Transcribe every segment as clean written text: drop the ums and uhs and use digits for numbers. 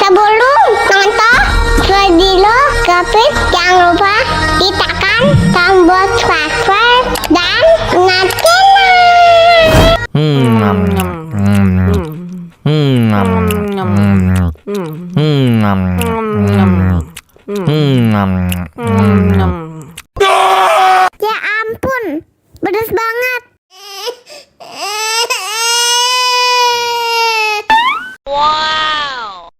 Sebelum nonton video Kepit, jangan lupa tekan tombol subscribe dan ya ampun, pedas banget. Wow.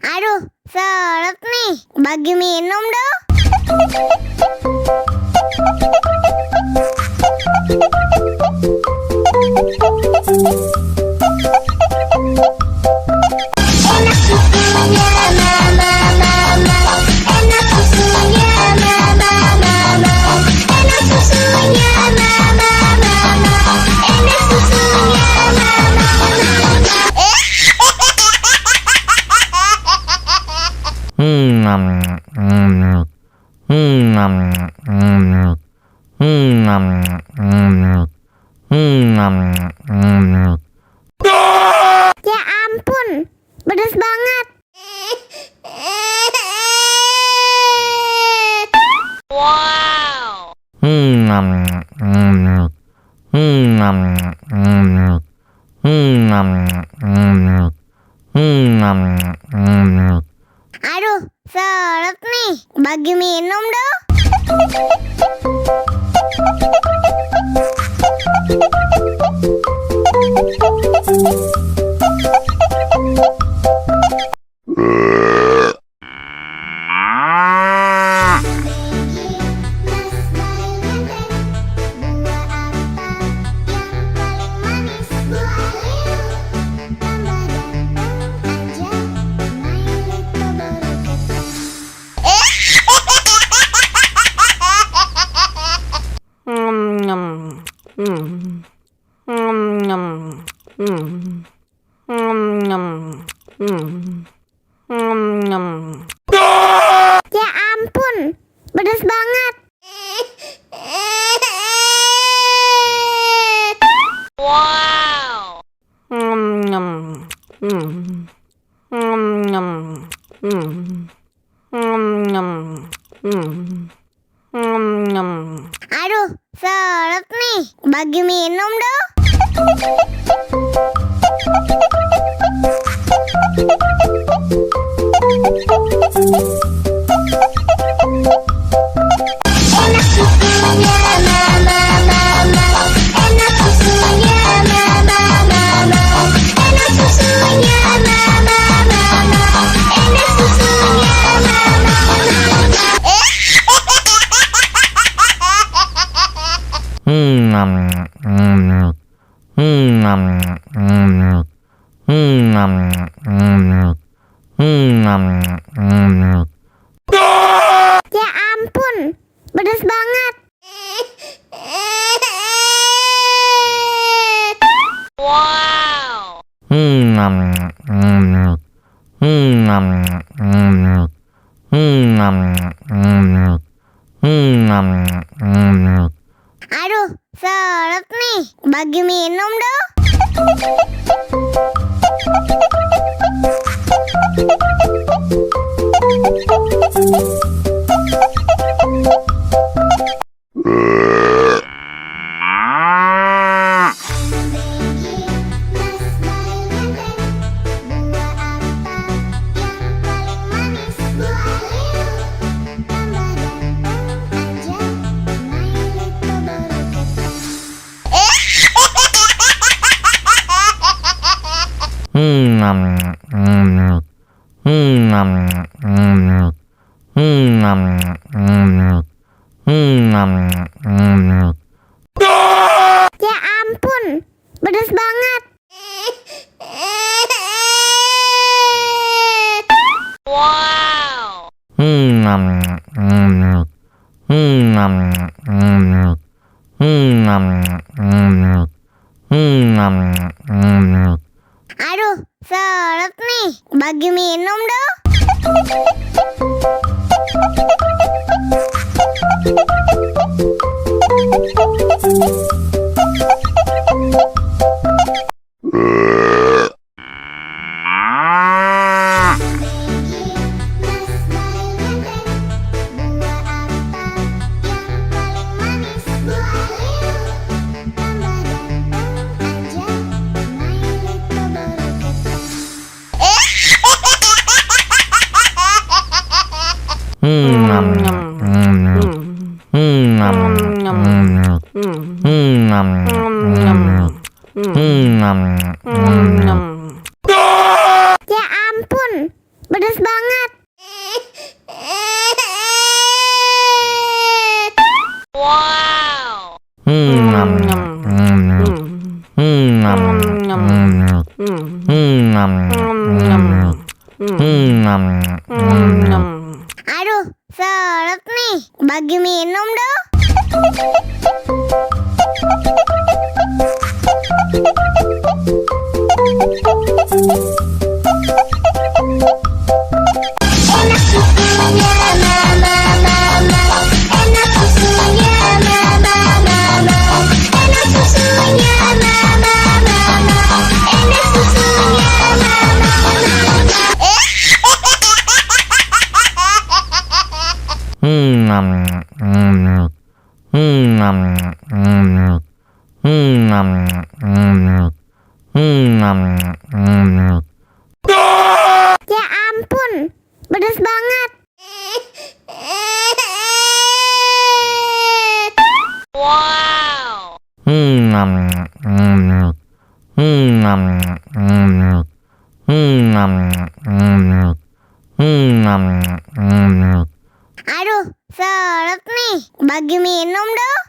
Aduh, seret nih. Bagi minum dong. Enak susunya mama, enak susunya mama, enak susunya mama, enak susunya mama. Ya ampun, pedas banget. Wow. Aduh, seret nih. Bagi minum dong. Ya ampun, pedas banget. Wow. Aduh, seret nih. Bagi minum dong. Enak susunya mama, enak susunya mama, enak susunya mama, enak susunya mama. Ya ampun, pedas banget. Wow. Aduh, seret nih. Bagi minum dong. Ya ampun, pedas banget. Wow. Aduh, seret nih. Bagi minum dong. Ya ampun, pedas banget. Wow. Aduh, seret nih. Bagi minum dong. Enak susunya mama, enak susunya mama, enak susunya mama, enak susunya Ya ampun, pedas banget. Wow. Aduh, seret nih. Bagi minum dong.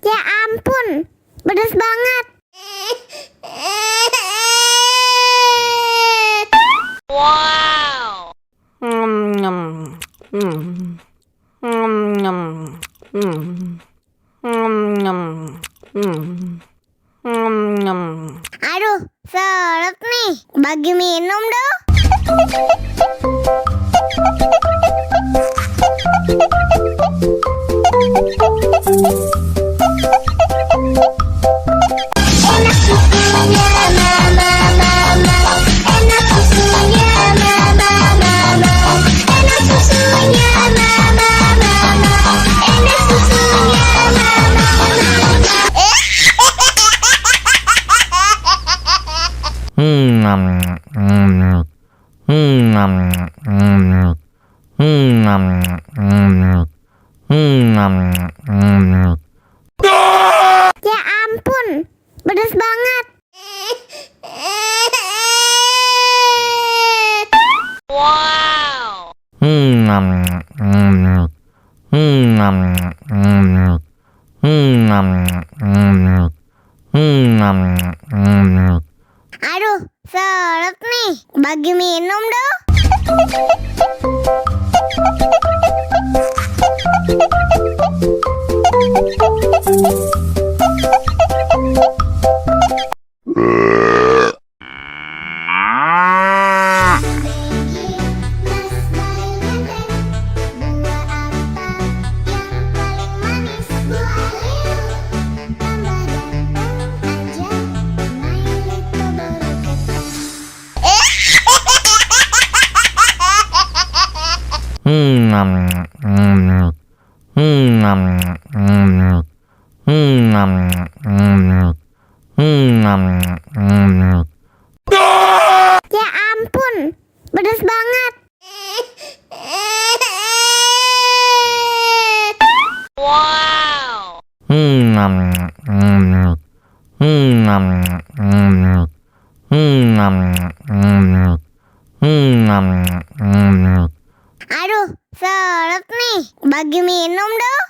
Ya ampun, pedas banget. Wow. Aduh, seret nih. Bagi minum dong. Enak susunya mama, enak susunya mama, enak susunya mama, enak susunya Ya ampun, pedas banget. Wow. Aduh, seret nih. Bagi minum dong. Ya ampun, pedas banget. Wow. Aduh, seret nih. Bagi minum dong.